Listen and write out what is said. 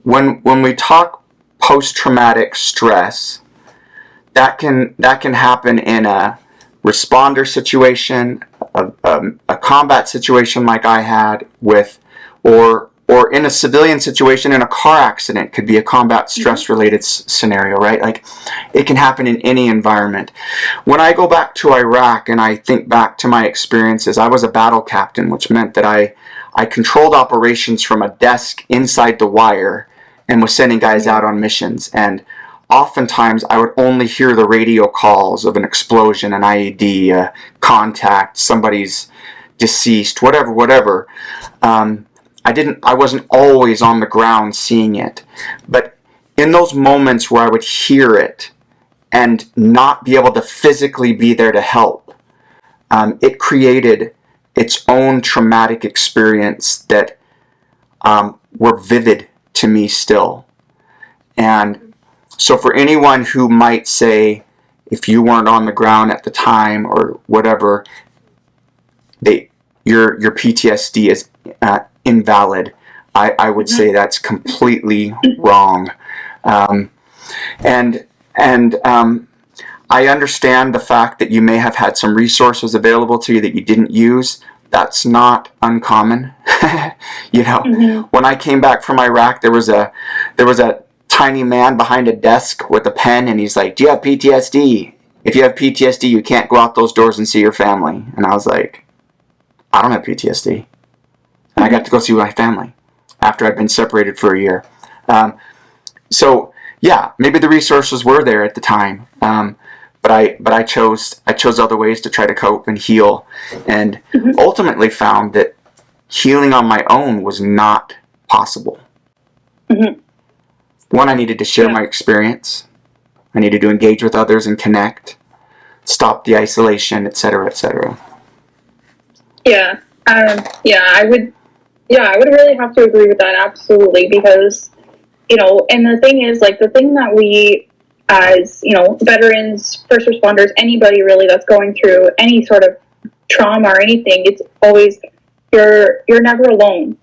when we talk post-traumatic stress, that can happen in a responder situation, a combat situation like I had with, or in a civilian situation, in a car accident, could be a combat stress related scenario, right? Like, it can happen in any environment. When I go back to Iraq and I think back to my experiences, I was a battle captain, which meant that I controlled operations from a desk inside the wire and was sending guys out on missions. And oftentimes I would only hear the radio calls of an explosion, an IED, contact, somebody's deceased, whatever. I wasn't always on the ground seeing it. But in those moments where I would hear it and not be able to physically be there to help, it created its own traumatic experience that were vivid to me still. And so for anyone who might say, if you weren't on the ground at the time or whatever, your PTSD is invalid, I would say that's completely wrong. And I understand the fact that you may have had some resources available to you that you didn't use. That's not uncommon. When I came back from Iraq, there was a tiny man behind a desk with a pen, and he's like, "Do you have PTSD? If you have PTSD, you can't go out those doors and see your family." And I was like, "I don't have PTSD." And I got to go see my family after I'd been separated for a year. So yeah, maybe the resources were there at the time, but I chose other ways to try to cope and heal, and ultimately found that healing on my own was not possible. One, I needed to share my experience. I needed to engage with others and connect, stop the isolation, etc., etc. I would really have to agree with that, absolutely, because, and the thing is, like, the thing that we, as, veterans, first responders, anybody really that's going through any sort of trauma or anything, it's always, you're never alone.